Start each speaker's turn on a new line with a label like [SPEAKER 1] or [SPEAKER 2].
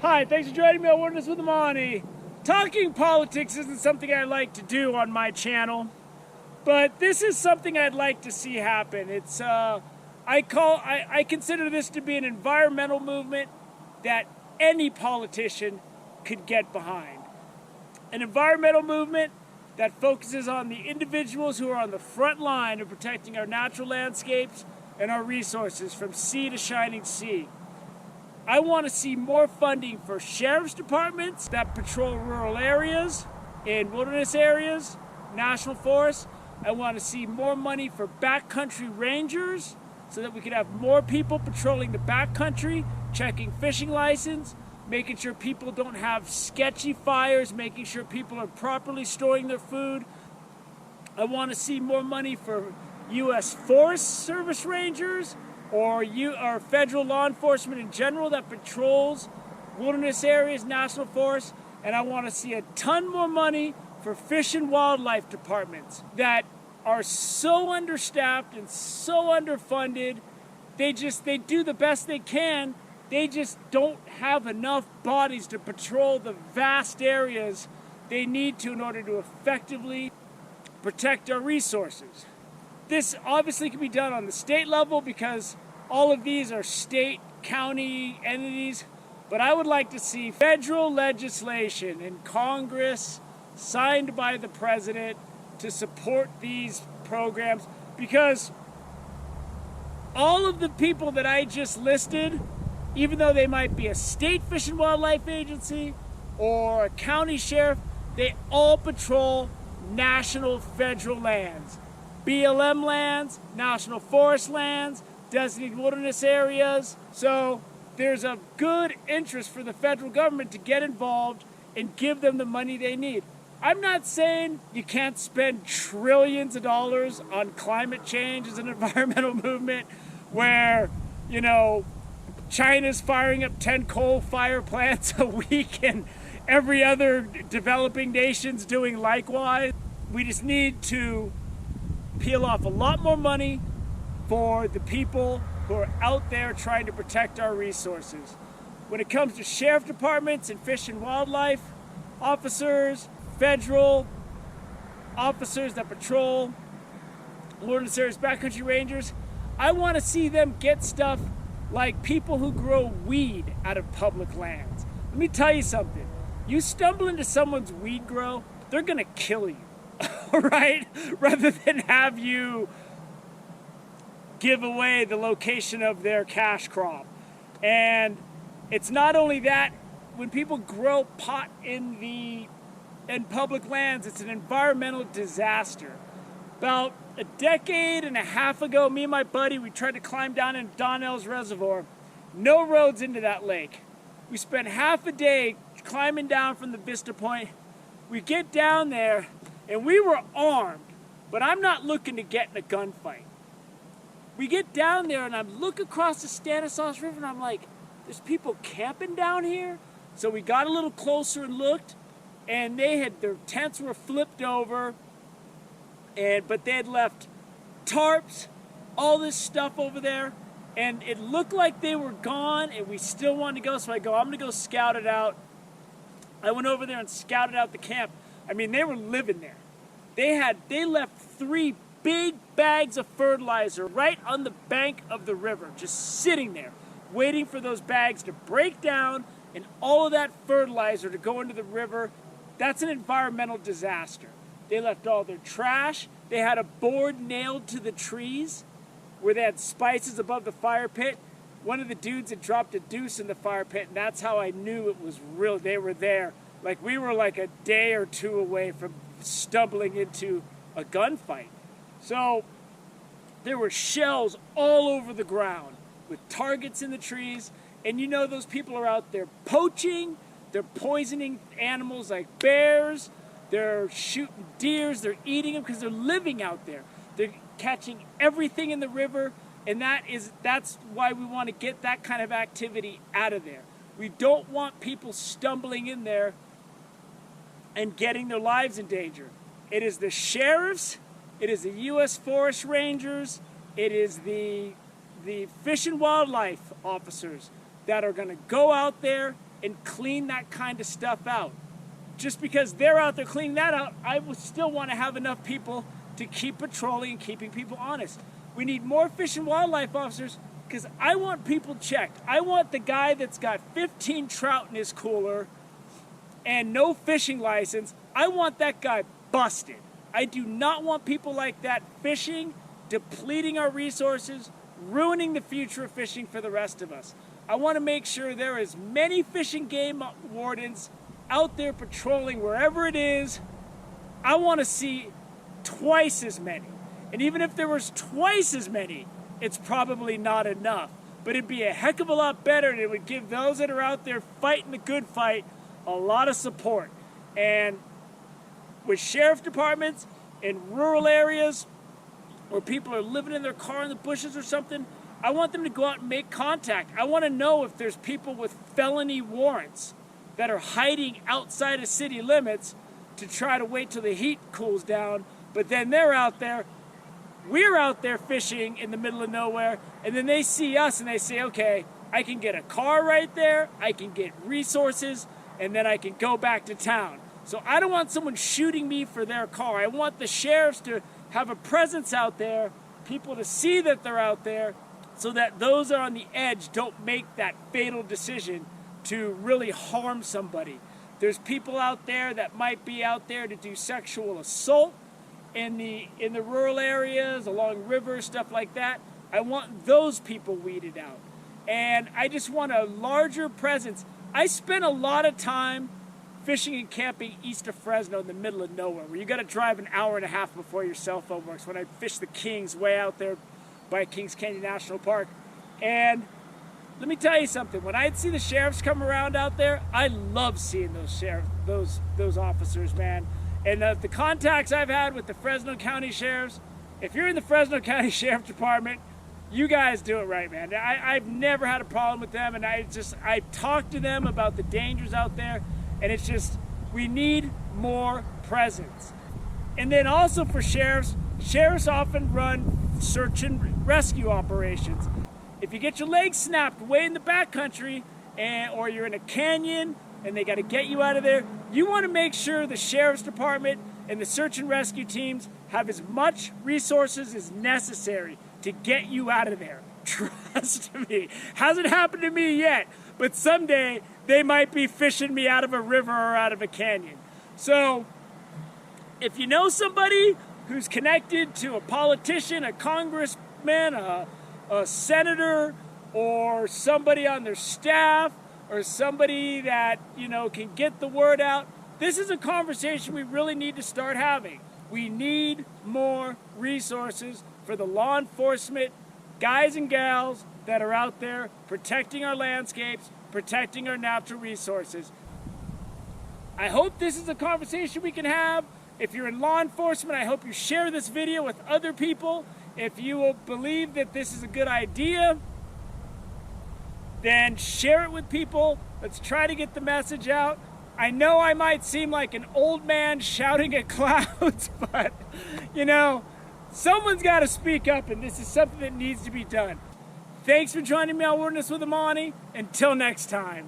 [SPEAKER 1] Hi, thanks for joining me on Wardens with the Monty. Talking politics isn't something I like to do on my channel, but this is something I'd like to see happen. I consider this to be an environmental movement that any politician could get behind. An environmental movement that focuses on the individuals who are on the front line of protecting our natural landscapes and our resources from sea to shining sea. I want to see more funding for sheriff's departments that patrol rural areas, in wilderness areas, national forests. I want to see more money for backcountry rangers so that we could have more people patrolling the backcountry, checking fishing license, making sure people don't have sketchy fires, making sure people are properly storing their food. I want to see more money for U.S. Forest Service rangers or federal law enforcement in general that patrols wilderness areas, national forests. And I want to see a ton more money for fish and wildlife departments that are so understaffed and so underfunded. They do the best they can. They just don't have enough bodies to patrol the vast areas they need to in order to effectively protect our resources. This obviously can be done on the state level because all of these are state, county entities, but I would like to see federal legislation in Congress signed by the president to support these programs, because all of the people that I just listed, even though they might be a state fish and wildlife agency or a county sheriff, they all patrol national federal lands. BLM lands, national forest lands, designated wilderness areas. So there's a good interest for the federal government to get involved and give them the money they need. I'm not saying you can't spend trillions of dollars on climate change as an environmental movement where, China's firing up 10 coal-fired plants a week and every other developing nation's doing likewise. We just need to peel off a lot more money for the people who are out there trying to protect our resources. When it comes to sheriff departments and fish and wildlife officers, federal officers that patrol wilderness areas, backcountry rangers, I want to see them get stuff like people who grow weed out of public lands. Let me tell you something. You stumble into someone's weed grow, they're going to kill you, right? Rather than have you give away the location of their cash crop. And it's not only that, when people grow pot in public lands, it's an environmental disaster. About a decade and a half ago, me and my buddy, we tried to climb down in Donnell's Reservoir. No roads into that lake. We spent half a day climbing down from the Vista Point. We get down there, and we were armed, but I'm not looking to get in a gunfight. We get down there, and I look across the Stanislaus River, and I'm like, there's people camping down here? So we got a little closer and looked, and their tents were flipped over, but they had left tarps, all this stuff over there, and it looked like they were gone, and we still wanted to go, so I'm going to go scout it out. I went over there and scouted out the camp. I mean, they were living there. They left 3 big bags of fertilizer right on the bank of the river, just sitting there, waiting for those bags to break down and all of that fertilizer to go into the river. That's an environmental disaster. They left all their trash. They had a board nailed to the trees where they had spices above the fire pit. One of the dudes had dropped a deuce in the fire pit, and that's how I knew it was real. They were there. Like, we were like a day or two away from stumbling into a gunfight. So there were shells all over the ground with targets in the trees. And those people are out there poaching. They're poisoning animals like bears. They're shooting deers. They're eating them because they're living out there. They're catching everything in the river. And that's why we want to get that kind of activity out of there. We don't want people stumbling in there and getting their lives in danger. It is the sheriffs, it is the U.S. Forest Rangers, it is the fish and wildlife officers that are going to go out there and clean that kind of stuff out. Just because they're out there cleaning that out, I would still want to have enough people to keep patrolling and keeping people honest. We need more fish and wildlife officers because I want people checked. I want the guy that's got 15 trout in his cooler and no fishing license, I want that guy busted. I do not want people like that fishing, depleting our resources, ruining the future of fishing for the rest of us. I want to make sure there are as many fish and game wardens out there patrolling wherever it is. I want to see twice as many. And even if there was twice as many, it's probably not enough. But it'd be a heck of a lot better, and it would give those that are out there fighting the good fight a lot of support. And with sheriff departments in rural areas where people are living in their car in the bushes or something, I want them to go out and make contact. I want to know if there's people with felony warrants that are hiding outside of city limits to try to wait till the heat cools down, but then they're out there, we're out there fishing in the middle of nowhere, and then they see us and they say, okay, I can get a car right there, I can get resources, and then I can go back to town. So I don't want someone shooting me for their car. I want the sheriffs to have a presence out there, people to see that they're out there, so that those that are on the edge don't make that fatal decision to really harm somebody. There's people out there that might be out there to do sexual assault in the rural areas, along rivers, stuff like that. I want those people weeded out. And I just want a larger presence. I spent a lot of time fishing and camping east of Fresno in the middle of nowhere, where you got to drive an hour and a half before your cell phone works, when I fished the Kings way out there by Kings Canyon National Park. And let me tell you something, when I'd see the sheriffs come around out there, I love seeing those officers, man. And the contacts I've had with the Fresno County sheriffs, if you're in the Fresno County Sheriff Department, you guys do it right, man. I've never had a problem with them, and I talked to them about the dangers out there, and it's just, we need more presence. And then also for sheriffs often run search and rescue operations. If you get your legs snapped way in the backcountry, or you're in a canyon and they got to get you out of there, you want to make sure the sheriff's department and the search and rescue teams have as much resources as necessary to get you out of there. Trust me. Hasn't happened to me yet, but someday they might be fishing me out of a river or out of a canyon. So if you know somebody who's connected to a politician, a congressman, a senator, or somebody on their staff, or somebody that, can get the word out, this is a conversation we really need to start having. We need more resources for the law enforcement guys and gals that are out there protecting our landscapes, protecting our natural resources. I hope this is a conversation we can have. If you're in law enforcement, I hope you share this video with other people. If you will believe that this is a good idea, then share it with people. Let's try to get the message out. I know I might seem like an old man shouting at clouds, but, someone's got to speak up, and this is something that needs to be done. Thanks for joining me on Wilderness with Amani. Until next time.